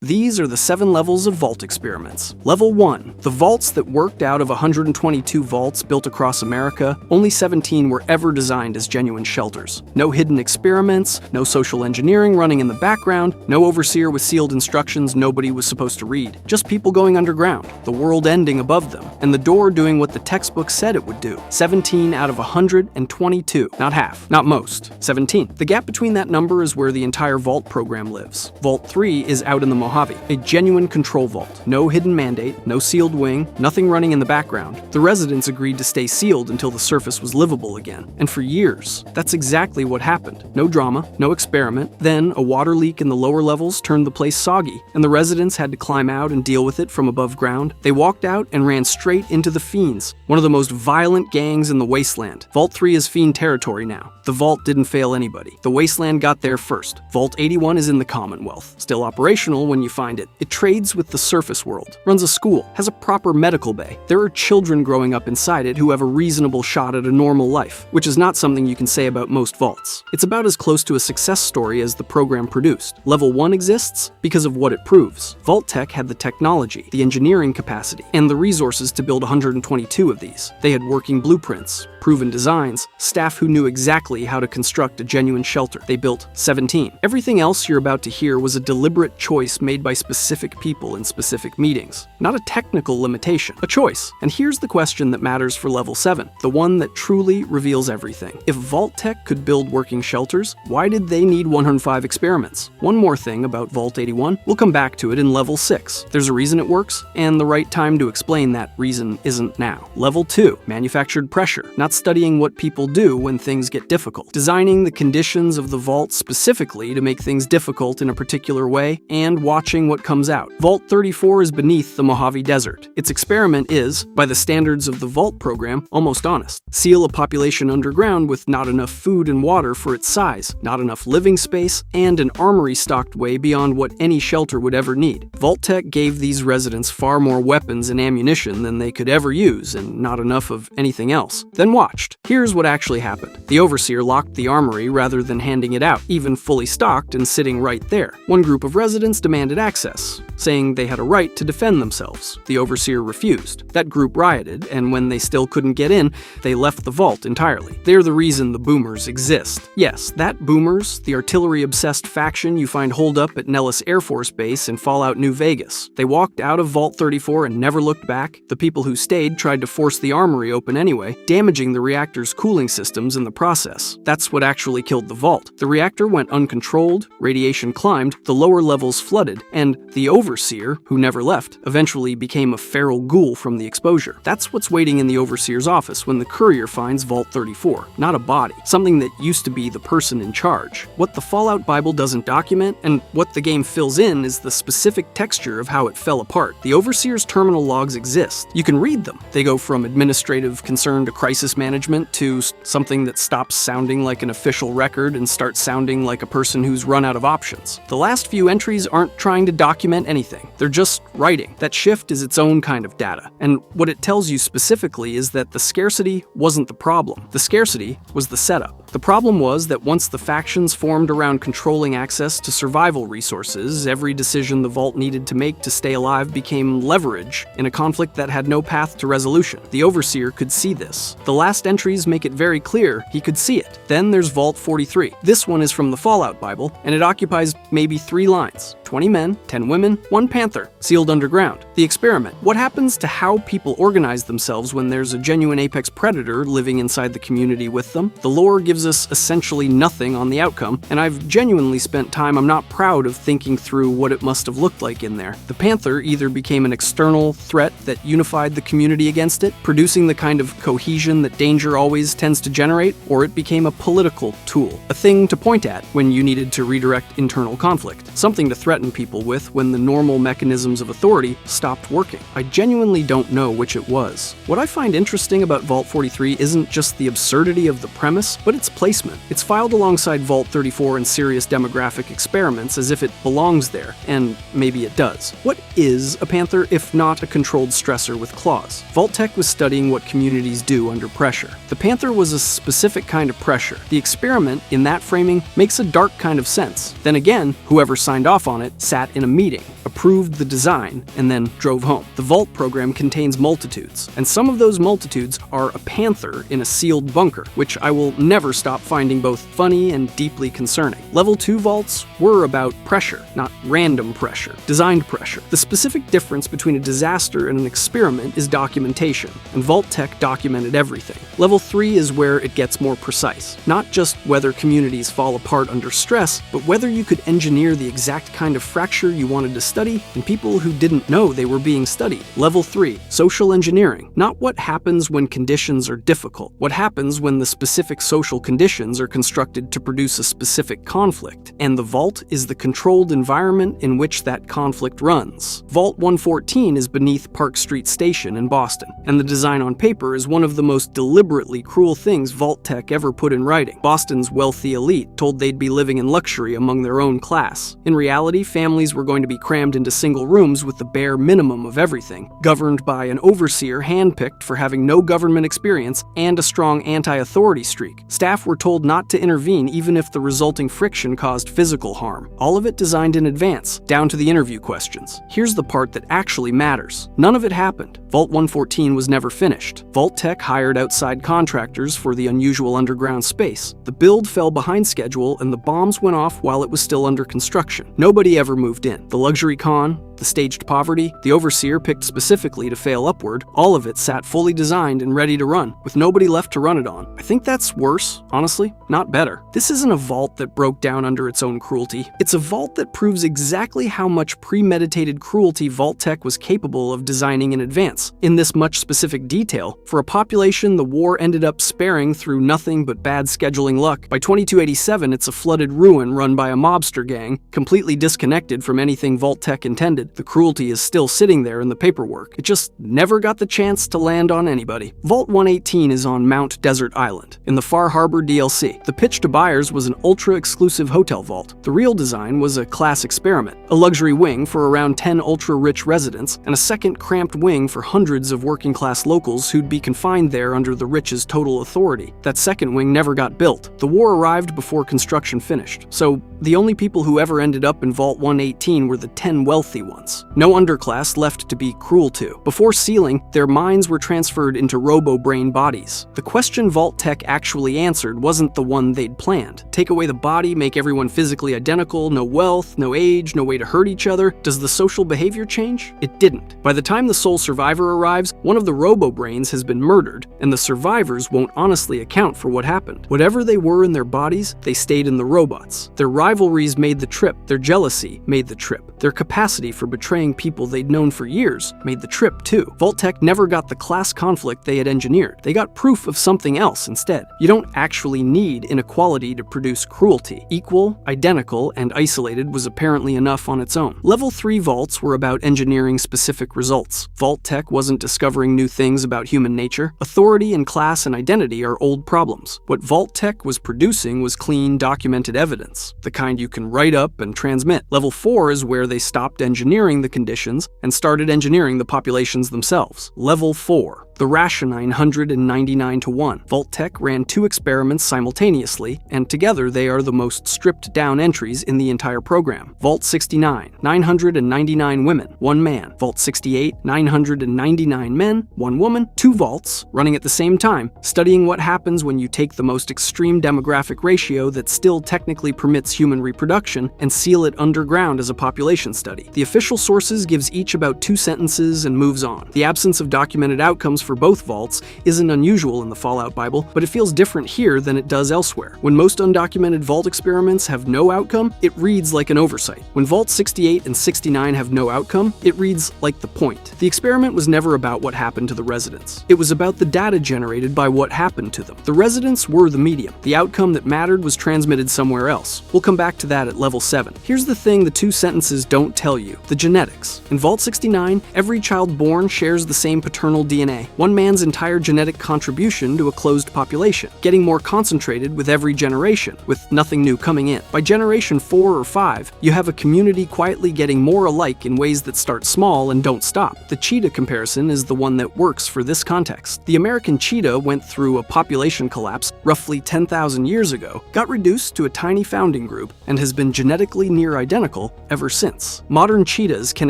These are the 7 levels of vault experiments. Level 1. The vaults that worked. Out of 122 vaults built across America, only 17 were ever designed as genuine shelters. No hidden experiments, no social engineering running in the background, no overseer with sealed instructions nobody was supposed to read. Just people going underground, the world ending above them, and the door doing what the textbook said it would do. 17 out of 122. Not half, not most. 17. The gap between that number is where the entire vault program lives. Vault 3 is out in the Mojave, a genuine control vault. No hidden mandate, no sealed wing, nothing running in the background. The residents agreed to stay sealed until the surface was livable again. And for years, that's exactly what happened. No drama, no experiment. Then, a water leak in the lower levels turned the place soggy, and the residents had to climb out and deal with it from above ground. They walked out and ran straight into the Fiends, one of the most violent gangs in the Wasteland. Vault 3 is Fiend territory now. The vault didn't fail anybody. The Wasteland got there first. Vault 81 is in the Commonwealth, still operational when you find it. It trades with the surface world, runs a school, has a proper medical bay. There are children growing up inside it who have a reasonable shot at a normal life, which is not something you can say about most vaults. It's about as close to a success story as the program produced. Level 1 exists because of what it proves. Vault Tech had the technology, the engineering capacity, and the resources to build 122 of these. They had working blueprints, proven designs, staff who knew exactly how to construct a genuine shelter. They built 17. Everything else you're about to hear was a deliberate choice made by specific people in specific meetings. Not a technical limitation, a choice. And here's the question that matters for Level 7, the one that truly reveals everything. If Vault Tech could build working shelters, why did they need 105 experiments? One more thing about Vault 81, we'll come back to it in Level 6. There's a reason it works, and the right time to explain that reason isn't now. Level 2, manufactured pressure, not studying what people do when things get difficult. Designing the conditions of the vault specifically to make things difficult in a particular way, and watching what comes out. Vault 34 is beneath the Mojave Desert. Its experiment is, by the standards of the Vault program, almost honest. Seal a population underground with not enough food and water for its size, not enough living space, and an armory stocked way beyond what any shelter would ever need. Vault Tech gave these residents far more weapons and ammunition than they could ever use, and not enough of anything else. Then watched. Here's what actually happened. The overseer locked the armory rather than handing it out, even fully stocked and sitting right there. One group of residents demanded access, saying they had a right to defend themselves. The overseer refused. That group rioted, and when they still couldn't get in, they left the vault entirely. They're the reason the Boomers exist. Yes, that Boomers, the artillery-obsessed faction you find holed up at Nellis Air Force Base in Fallout New Vegas. They walked out of Vault 34 and never looked back. The people who stayed tried to force the armory open anyway, damaging the reactor's cooling systems in the process. That's what actually killed the vault. The reactor went uncontrolled, radiation climbed, the lower levels flooded, and the overseer, who never left, eventually became a feral ghoul from the exposure. That's what's waiting in the overseer's office when the courier finds Vault 34. Not a body, something that used to be the person in charge. What the Fallout Bible doesn't document, and what the game fills in, is the specific texture of how it fell apart. The overseer's terminal logs exist. You can read them. They go from administrative concern to crisis management to something that stops sounding like an official record and starts sounding like a person who's run out of options. The last few entries aren't trying to document anything. They're just writing. That shift is its own kind of data. And what it tells you specifically is that the scarcity wasn't the problem. The scarcity was the setup. The problem was that once the factions formed around controlling access to survival resources, every decision the Vault needed to make to stay alive became leverage in a conflict that had no path to resolution. The Overseer could see this. The last entries make it very clear he could see it. Then there's Vault 43. This one is from the Fallout Bible, and it occupies maybe 3 lines. 20 men, 10 women, 1 panther, sealed underground. The experiment. What happens to how people organize themselves when there's a genuine apex predator living inside the community with them? The lore gives us essentially nothing on the outcome, and I've genuinely spent time I'm not proud of thinking through what it must have looked like in there. The panther either became an external threat that unified the community against it, producing the kind of cohesion that danger always tends to generate, or it became a political tool, a thing to point at when you needed to redirect internal conflict, something to threaten people with when the normal mechanisms of authority stopped working. I genuinely don't know which it was. What I find interesting about Vault 43 isn't just the absurdity of the premise, but its its placement. It's filed alongside Vault 34 and serious demographic experiments as if it belongs there, and maybe it does. What is a panther if not a controlled stressor with claws? Vault-Tec was studying what communities do under pressure. The panther was a specific kind of pressure. The experiment, in that framing, makes a dark kind of sense. Then again, whoever signed off on it sat in a meeting, approved the design, and then drove home. The Vault program contains multitudes, and some of those multitudes are a panther in a sealed bunker, which I will never stop finding both funny and deeply concerning. Level 2 vaults were about pressure, not random pressure, designed pressure. The specific difference between a disaster and an experiment is documentation, and Vault-Tec documented everything. Level 3 is where it gets more precise. Not just whether communities fall apart under stress, but whether you could engineer the exact kind of fracture you wanted to study in people who didn't know they were being studied. Level 3, social engineering. Not what happens when conditions are difficult. What happens when the specific social conditions are constructed to produce a specific conflict, and the vault is the controlled environment in which that conflict runs. Vault 114 is beneath Park Street Station in Boston, and the design on paper is one of the most deliberately cruel things Vault-Tec ever put in writing. Boston's wealthy elite told they'd be living in luxury among their own class. In reality, families were going to be crammed into single rooms with the bare minimum of everything, governed by an overseer handpicked for having no government experience and a strong anti-authority streak. Staff were told not to intervene even if the resulting friction caused physical harm. All of it designed in advance, down to the interview questions. Here's the part that actually matters. None of it happened. Vault 114 was never finished. Vault-Tec hired outside contractors for the unusual underground space. The build fell behind schedule and the bombs went off while it was still under construction. Nobody ever moved in. The luxury con, the staged poverty, the overseer picked specifically to fail upward, all of it sat fully designed and ready to run, with nobody left to run it on. I think that's worse, honestly, not better. This isn't a vault that broke down under its own cruelty. It's a vault that proves exactly how much premeditated cruelty Vault-Tec was capable of designing in advance. In this much specific detail, for a population the war ended up sparing through nothing but bad scheduling luck, by 2287 it's a flooded ruin run by a mobster gang, completely disconnected from anything Vault-Tec intended. The cruelty is still sitting there in the paperwork. It just never got the chance to land on anybody. Vault 118 is on Mount Desert Island, in the Far Harbor DLC. The pitch to buyers was an ultra-exclusive hotel vault. The real design was a class experiment, a luxury wing for around 10 ultra-rich residents, and a second cramped wing for hundreds of working-class locals who'd be confined there under the rich's total authority. That second wing never got built. The war arrived before construction finished, so the only people who ever ended up in Vault 118 were the 10 wealthy ones. No underclass left to be cruel to. Before sealing, their minds were transferred into robo-brain bodies. The question Vault-Tec actually answered wasn't the one they'd planned. Take away the body, make everyone physically identical, no wealth, no age, no way to hurt each other. Does the social behavior change? It didn't. By the time the sole survivor arrives, one of the robo-brains has been murdered, and the survivors won't honestly account for what happened. Whatever they were in their bodies, they stayed in the robots. Their rivalries made the trip. Their jealousy made the trip. Their capacity for betraying people they'd known for years made the trip too. Vault-Tec never got the class conflict they had engineered. They got proof of something else instead. You don't actually need inequality to produce cruelty. Equal, identical, and isolated was apparently enough on its own. Level 3 vaults were about engineering specific results. Vault-Tec wasn't discovering new things about human nature. Authority and class and identity are old problems. What Vault-Tec was producing was clean, documented evidence, the kind you can write up and transmit. Level 4 is where they stopped engineering the conditions and started engineering the populations themselves. Level 4. The Rationine 199-1. Vault-Tec ran 2 experiments simultaneously, and together they are the most stripped-down entries in the entire program. Vault 69, 999 women, 1 man. Vault 68, 999 men, 1 woman. 2 vaults, running at the same time, studying what happens when you take the most extreme demographic ratio that still technically permits human reproduction and seal it underground as a population study. The official sources gives each about 2 sentences and moves on. The absence of documented outcomes for both vaults isn't unusual in the Fallout Bible, but it feels different here than it does elsewhere. When most undocumented vault experiments have no outcome, it reads like an oversight. When Vault 68 and 69 have no outcome, it reads like the point. The experiment was never about what happened to the residents. It was about the data generated by what happened to them. The residents were the medium. The outcome that mattered was transmitted somewhere else. We'll come back to that at level 7. Here's the thing the 2 sentences don't tell you: the genetics. In Vault 69, every child born shares the same paternal DNA. one man's entire genetic contribution to a closed population, getting more concentrated with every generation, with nothing new coming in. By generation 4 or 5, you have a community quietly getting more alike in ways that start small and don't stop. The cheetah comparison is the one that works for this context. The American cheetah went through a population collapse roughly 10,000 years ago, got reduced to a tiny founding group, and has been genetically near identical ever since. Modern cheetahs can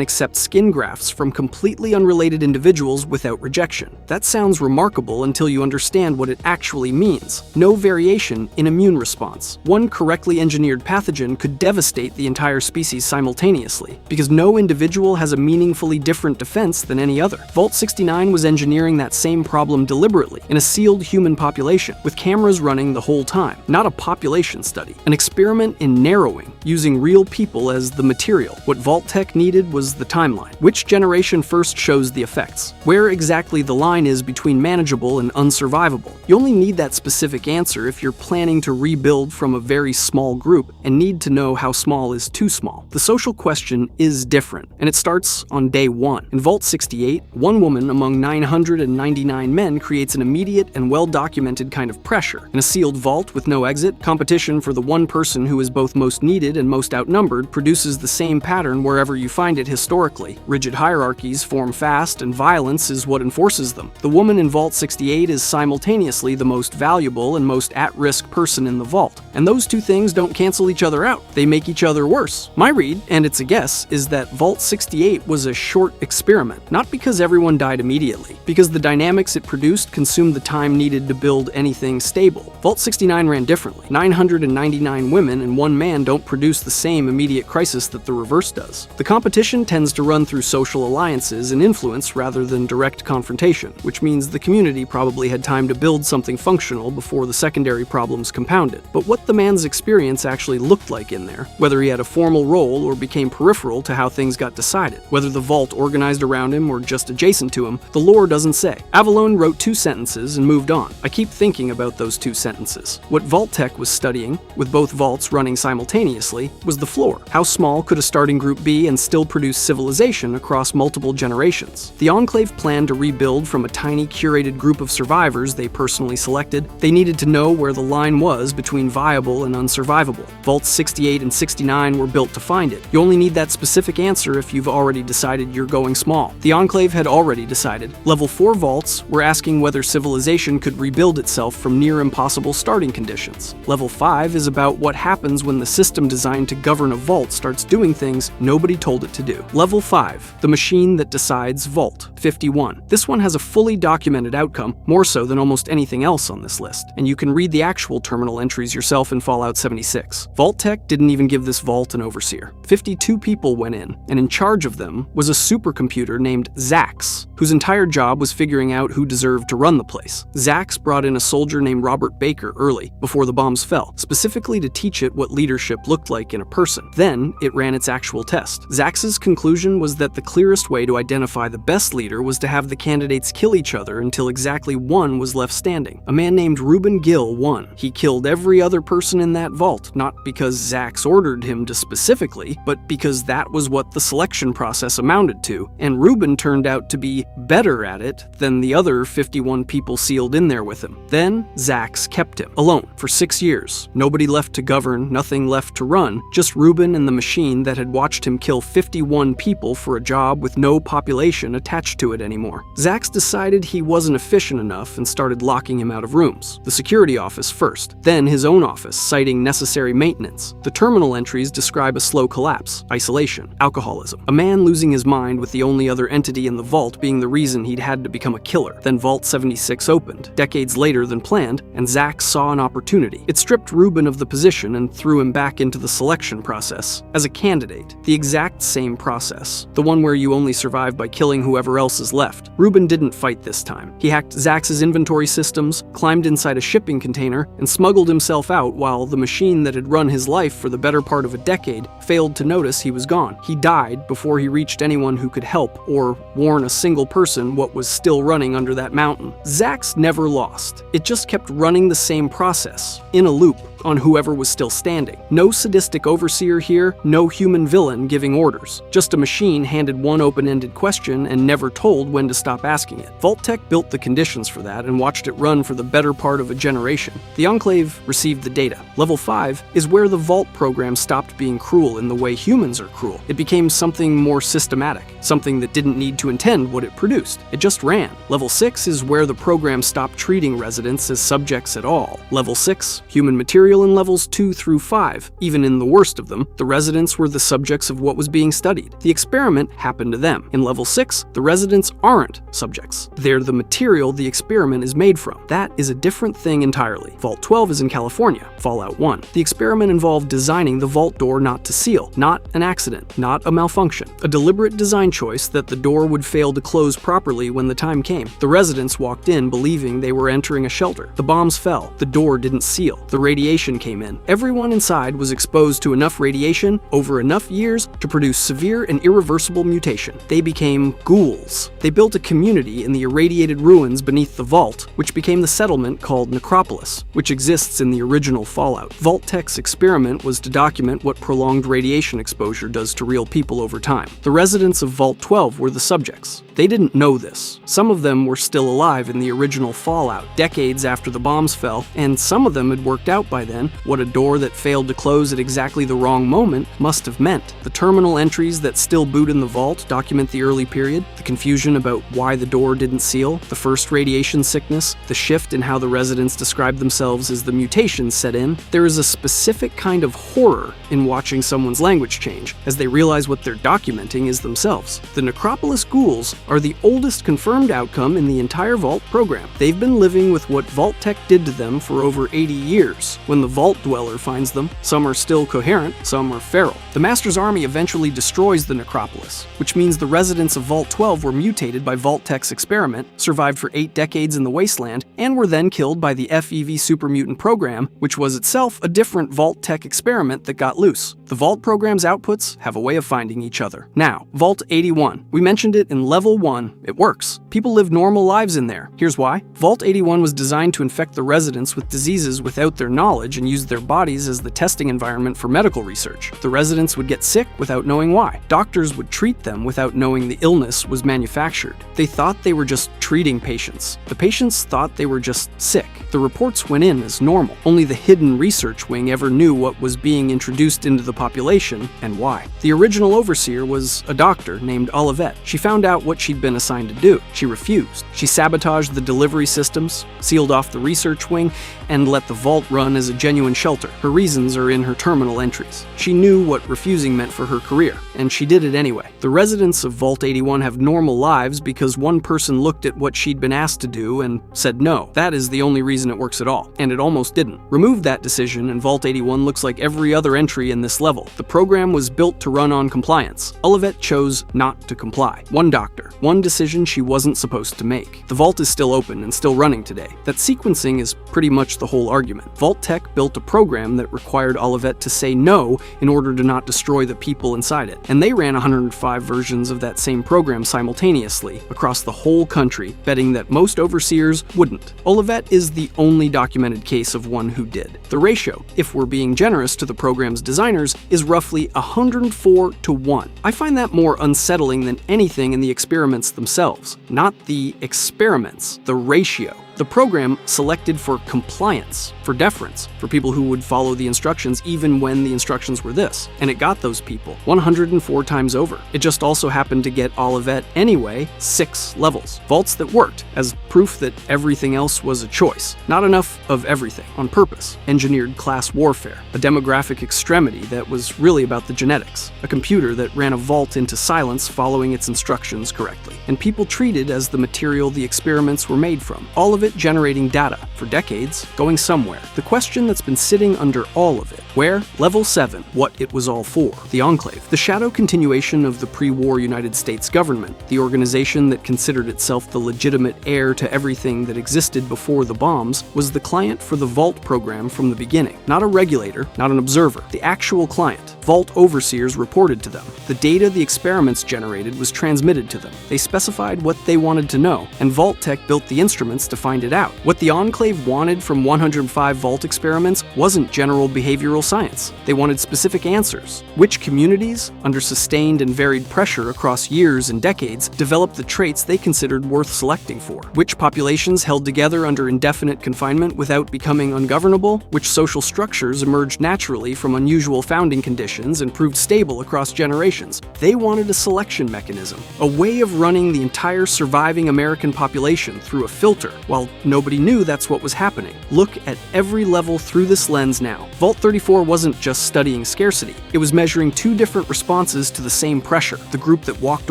accept skin grafts from completely unrelated individuals without rejection. That sounds remarkable until you understand what it actually means. No variation in immune response. One correctly engineered pathogen could devastate the entire species simultaneously, because no individual has a meaningfully different defense than any other. Vault 69 was engineering that same problem deliberately in a sealed human population, with cameras running the whole time. Not a population study, an experiment in narrowing, using real people as the material. What Vault Tech needed was the timeline. Which generation first shows the effects? Where exactly the line is between manageable and unsurvivable? You only need that specific answer if you're planning to rebuild from a very small group and need to know how small is too small. The social question is different, and it starts on day 1. In Vault 68, one woman among 999 men creates an immediate and well-documented kind of pressure. In a sealed vault with no exit, competition for the one person who is both most needed and most outnumbered produces the same pattern wherever you find it historically. Rigid hierarchies form fast, and violence is what enforces them. The woman in Vault 68 is simultaneously the most valuable and most at-risk person in the vault. And those two things don't cancel each other out. They make each other worse. My read, and it's a guess, is that Vault 68 was a short experiment. Not because everyone died immediately, because the dynamics it produced consumed the time needed to build anything stable. Vault 69 ran differently. 999 women and one man don't produce the same immediate crisis that the reverse does. The competition tends to run through social alliances and influence rather than direct confrontation, which means the community probably had time to build something functional before the secondary problems compounded. But what the man's experience actually looked like in there, whether he had a formal role or became peripheral to how things got decided, whether the vault organized around him or just adjacent to him, the lore doesn't say. Avalone wrote 2 sentences and moved on. I keep thinking about those 2 sentences. What Vault Tech was studying, with both vaults running simultaneously, was the floor. How small could a starting group be and still produce civilization across multiple generations? The Enclave planned to rebuild from a tiny curated group of survivors they personally selected. They needed to know where the line was between viable and unsurvivable. Vaults 68 and 69 were built to find it. You only need that specific answer if you've already decided you're going small. The Enclave had already decided. Level 4 vaults were asking whether civilization could rebuild itself from near impossible starting conditions. Level 5 is about what happens when the system designed to govern a vault starts doing things nobody told it to do. Level 5, the machine that decides Vault 51. This one has a fully documented outcome, more so than almost anything else on this list, and you can read the actual terminal entries yourself in Fallout 76. Vault Tech didn't even give this vault an overseer. 52 people went in, and in charge of them was a supercomputer named Zax, whose entire job was figuring out who deserved to run the place. Zax brought in a soldier named Robert Baker early, before the bombs fell, specifically to teach it what leadership looked like in a person. Then, it ran its actual test. Zax's conclusion was that the clearest way to identify the best leader was to have the candidates kill each other until exactly one was left standing. A man named Reuben Gill won. He killed every other person in that vault, not because Zax ordered him to specifically, but because that was what the selection process amounted to, and Reuben turned out to be better at it than the other 51 people sealed in there with him. Then, Zax kept him, alone, for 6 years. Nobody left to govern, nothing left to run, just Reuben and the machine that had watched him kill 51 people for a job with no population attached to it anymore. Zax decided he wasn't efficient enough and started locking him out of rooms. The security office first, then his own office, citing necessary maintenance. The terminal entries describe a slow collapse, isolation, alcoholism. A man losing his mind with the only other entity in the vault being the reason he'd had to become a killer. Then Vault 76 opened, decades later than planned, and Zax saw an opportunity. It stripped Reuben of the position and threw him back into the selection process as a candidate. The exact same process. The one where you only survive by killing whoever else is left. Reuben didn't fight this time. He hacked Zax's inventory systems, climbed inside a shipping container, and smuggled himself out while the machine that had run his life for the better part of a decade failed to notice he was gone. He died before he reached anyone who could help or warn a single person what was still running under that mountain. Zax never lost. It just kept running the same process, in a loop, on whoever was still standing. No sadistic overseer here, no human villain giving orders. Just a machine handed one open-ended question and never told when to stop asking it. Vault-Tec built the conditions for that and watched it run for the better part of a generation. The Enclave received the data. Level 5 is where the Vault program stopped being cruel in the way humans are cruel. It became something more systematic, something that didn't need to intend what it produced. It just ran. Level 6 is where the program stopped treating residents as subjects at all. Level 6, human material in levels 2 through 5. Even in the worst of them, the residents were the subjects of what was being studied. The experiment happened to them. In level 6, the residents aren't subjects. They're the material the experiment is made from. That is a different thing entirely. Vault 12 is in California, Fallout 1. The experiment involved designing the vault door not to seal, not an accident, not a malfunction. A deliberate design choice that the door would fail to close properly when the time came. The residents walked in believing they were entering a shelter. The bombs fell. The door didn't seal. The radiation came in. Everyone inside was exposed to enough radiation over enough years to produce severe and irreversible mutation. They became ghouls. They built a community in the irradiated ruins beneath the vault, which became the settlement called Necropolis, which exists in the original Fallout. Vault-Tec's experiment was to document what prolonged radiation exposure does to real people over time. The residents of Vault 12 were the subjects. They didn't know this. Some of them were still alive in the original Fallout, decades after the bombs fell, and some of them had worked out by then what a door that failed to close at exactly the wrong moment must have meant. The terminal entries that still boot in the vault document the early period, the confusion about why the door didn't seal, the first radiation sickness, the shift in how the residents describe themselves as the mutations set in. There is a specific kind of horror in watching someone's language change as they realize what they're documenting is themselves. The Necropolis ghouls are the oldest confirmed outcome in the entire Vault program. They've been living with what Vault-Tec did to them for over 80 years. When the Vault Dweller finds them, some are still coherent, some are feral. The Master's army eventually destroys the Necropolis, which means the residents of Vault 12 were mutated by Vault-Tec's experiment, survived for 8 decades in the wasteland, and were then killed by the FEV supermutant program, which was itself a different Vault-Tec experiment that got loose. The Vault program's outputs have a way of finding each other. Now, Vault 81. We mentioned it in Level 1. It works. People live normal lives in there. Here's why. Vault 81 was designed to infect the residents with diseases without their knowledge and use their bodies as the testing environment for medical research. The residents would get sick without knowing why. Doctors would treat them without knowing the illness was manufactured. They thought they were just treating patients. The patients thought they were just sick. The reports went in as normal. Only the hidden research wing ever knew what was being introduced into the population and why. The original overseer was a doctor named Olivet. She found out what she'd been assigned to do. She refused. She sabotaged the delivery systems, sealed off the research wing, and let the vault run as a genuine shelter. Her reasons are in her terminal entries. She knew what refusing meant for her career, and she did it anyway. The residents of Vault 81 have normal lives because one person looked at what she'd been asked to do and said no. That is the only reason it works at all, and it almost didn't. Remove that decision and Vault 81 looks like every other entry in this level. The program was built to run on compliance. Olivet chose not to comply. One doctor, one decision she wasn't supposed to make. The vault is still open and still running today. That sequencing is pretty much the whole argument. Vault-Tec built a program that required Olivet to say no in order to not destroy the people inside it. And they ran 105 versions of that same program simultaneously across the whole country, betting that most overseers wouldn't. Olivet is the only documented case of one who did. The ratio, if we're being generous to the program's designers, is roughly 104 to 1. I find that more unsettling than anything in the experiments themselves. Not the experiments, the ratio. The program selected for compliance, for deference, for people who would follow the instructions even when the instructions were this. And it got those people 104 times over. It just also happened to get Olivet anyway 6 levels. Vaults that worked, as proof that everything else was a choice. Not enough of everything, on purpose. Engineered class warfare, a demographic extremity that was really about the genetics. A computer that ran a vault into silence following its instructions correctly. And people treated as the material the experiments were made from. All of it it generating data for decades, going somewhere. The question that's been sitting under all of it. Where? Level 7. What it was all for. The Enclave. The shadow continuation of the pre-war United States government, the organization that considered itself the legitimate heir to everything that existed before the bombs, was the client for the Vault program from the beginning. Not a regulator, not an observer. The actual client. Vault overseers reported to them. The data the experiments generated was transmitted to them. They specified what they wanted to know, and Vault Tech built the instruments to find it out. What the Enclave wanted from 105 Vault experiments wasn't general behavioral science. They wanted specific answers. Which communities, under sustained and varied pressure across years and decades, developed the traits they considered worth selecting for? Which populations held together under indefinite confinement without becoming ungovernable? Which social structures emerged naturally from unusual founding conditions and proved stable across generations? They wanted a selection mechanism, a way of running the entire surviving American population through a filter, while nobody knew that's what was happening. Look at every level through this lens now. Vault 34 wasn't just studying scarcity. It was measuring two different responses to the same pressure: the group that walked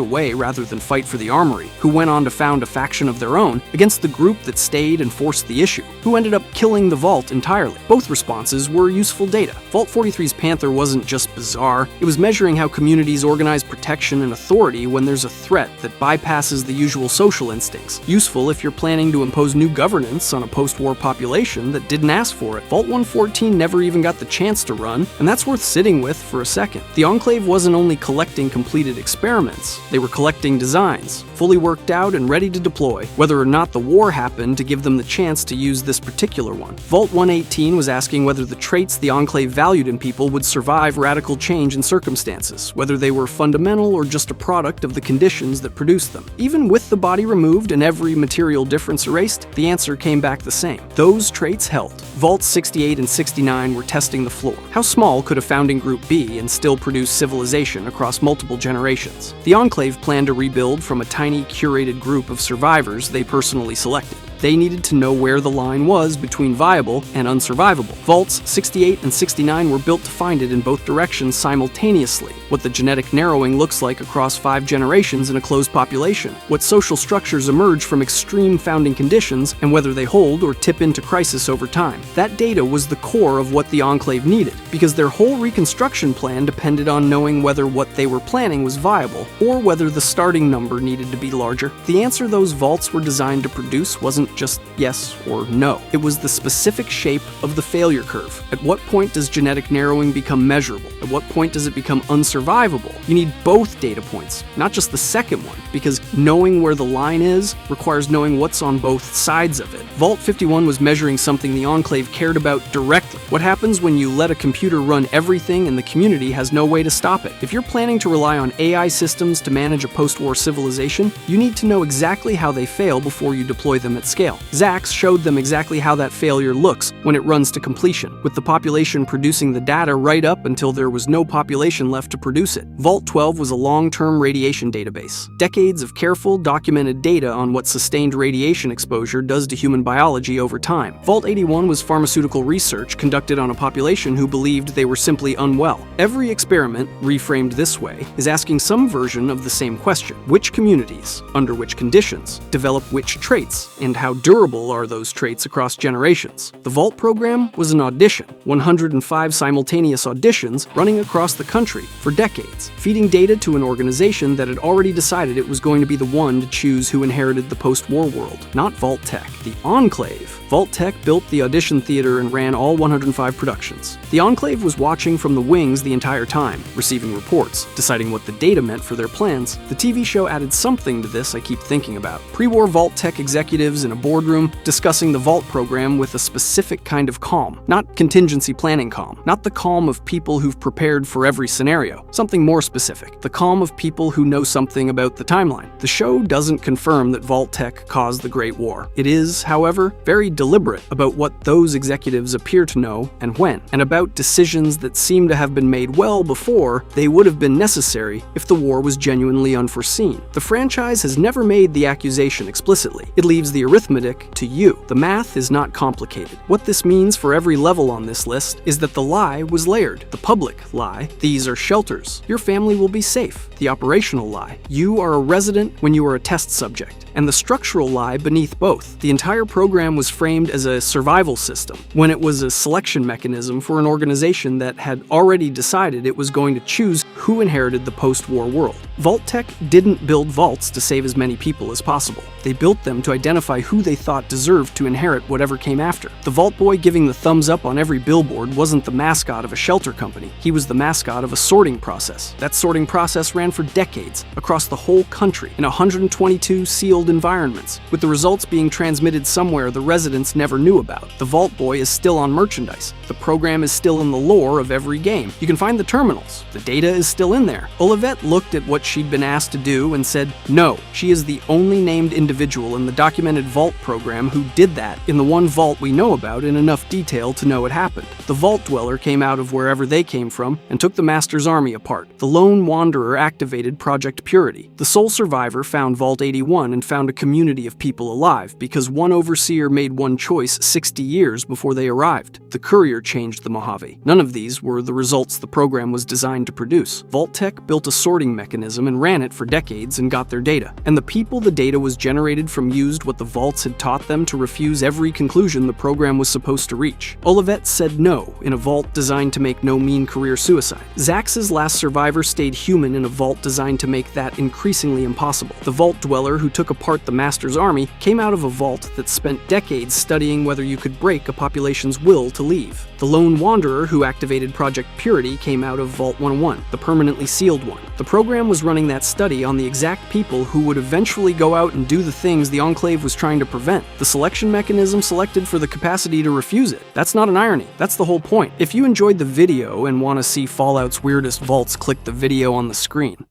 away rather than fight for the armory, who went on to found a faction of their own, against the group that stayed and forced the issue, who ended up killing the Vault entirely. Both responses were useful data. Vault 43's Panther wasn't just bizarre, it was measuring how communities organize protection and authority when there's a threat that bypasses the usual social instincts. Useful if you're planning to impose new governance on a post-war population that didn't ask for it. Vault 114 never even got the chance to run, and that's worth sitting with for a second. The Enclave wasn't only collecting completed experiments, they were collecting designs, fully worked out and ready to deploy, whether or not the war happened to give them the chance to use this particular one. Vault 118 was asking whether the traits the Enclave valued in people would survive radical change in circumstances, whether they were fundamental or just a product of the conditions that produced them. Even with the body removed and every material difference erased, the answer came back the same. Those traits held. Vaults 68 and 69 were testing the floor. How small could a founding group be and still produce civilization across multiple generations? The Enclave planned to rebuild from a tiny, curated group of survivors they personally selected. They needed to know where the line was between viable and unsurvivable. Vaults 68 and 69 were built to find it in both directions simultaneously. What the genetic narrowing looks like across 5 generations in a closed population. What social structures emerge from extreme founding conditions and whether they hold or tip into crisis over time. That data was the core of what the Enclave needed, because their whole reconstruction plan depended on knowing whether what they were planning was viable or whether the starting number needed to be larger. The answer those vaults were designed to produce wasn't just yes or no. It was the specific shape of the failure curve. At what point does genetic narrowing become measurable? At what point does it become unsurvivable? You need both data points, not just the second one, because knowing where the line is requires knowing what's on both sides of it. Vault 51 was measuring something the Enclave cared about directly. What happens when you let a computer run everything and the community has no way to stop it? If you're planning to rely on AI systems to manage a post-war civilization, you need to know exactly how they fail before you deploy them at scale. Zax showed them exactly how that failure looks when it runs to completion, with the population producing the data right up until there was no population left to produce it. Vault 12 was a long-term radiation database. Decades of careful, documented data on what sustained radiation exposure does to human biology over time. Vault 81 was pharmaceutical research conducted on a population who believed they were simply unwell. Every experiment, reframed this way, is asking some version of the same question. Which communities, under which conditions, develop which traits, and how durable are those traits across generations? The Vault program was an audition, 105 simultaneous auditions running across the country for decades, feeding data to an organization that had already decided it was going to be the one to choose who inherited the post-war world, not Vault Tech. The Enclave. Vault Tech built the audition theater and ran all 105 productions. The Enclave was watching from the wings the entire time, receiving reports, deciding what the data meant for their plans. The TV show added something to this I keep thinking about. Pre-war Vault Tech executives in a boardroom discussing the Vault program with a specific kind of calm. Not contingency planning calm. Not the calm of people who've prepared for every scenario. Something more specific. The calm of people who know something about the timeline. The show doesn't confirm that Vault Tech caused the Great War. It is, however, very deliberate about what those executives appear to know and when, and about decisions that seem to have been made well before they would have been necessary if the war was genuinely unforeseen. The franchise has never made the accusation explicitly. It leaves the arithmetic arithmetic to you. The math is not complicated. What this means for every level on this list is that the lie was layered. The public lie, these are shelters. Your family will be safe. The operational lie, you are a resident when you are a test subject. And the structural lie beneath both. The entire program was framed as a survival system, when it was a selection mechanism for an organization that had already decided it was going to choose who inherited the post-war world. Vault-Tec didn't build vaults to save as many people as possible. They built them to identify who they thought deserved to inherit whatever came after. The Vault Boy giving the thumbs up on every billboard wasn't the mascot of a shelter company. He was the mascot of a sorting process. That sorting process ran for decades, across the whole country, in 122 sealed environments, with the results being transmitted somewhere the residents never knew about. The Vault Boy is still on merchandise. The program is still in the lore of every game. You can find the terminals. The data is still in there. Olivette looked at what she'd been asked to do and said, no, she is the only named individual in the documented Vault program who did that in the one vault we know about in enough detail to know it happened. The Vault Dweller came out of wherever they came from and took the Master's army apart. The Lone Wanderer activated Project Purity. The sole survivor found Vault 81 and found a community of people alive because one overseer made one choice 60 years before they arrived. The Courier changed the Mojave. None of these were the results the program was designed to produce. Vault-Tec built a sorting mechanism and ran it for decades and got their data. And the people the data was generated from used what the vaults had taught them to refuse every conclusion the program was supposed to reach. Olivette said no in a vault designed to make no mean career suicide. Zax's last survivor stayed human in a vault designed to make that increasingly impossible. The Vault Dweller who took apart the Master's army came out of a vault that spent decades studying whether you could break a population's will to leave. The Lone Wanderer who activated Project Purity came out of Vault 101, the permanently sealed one. The program was running that study on the exact people who would eventually go out and do the things the Enclave was trying to prevent. The selection mechanism selected for the capacity to refuse it. That's not an irony. That's the whole point. If you enjoyed the video and want to see Fallout's weirdest vaults, click the video on the screen.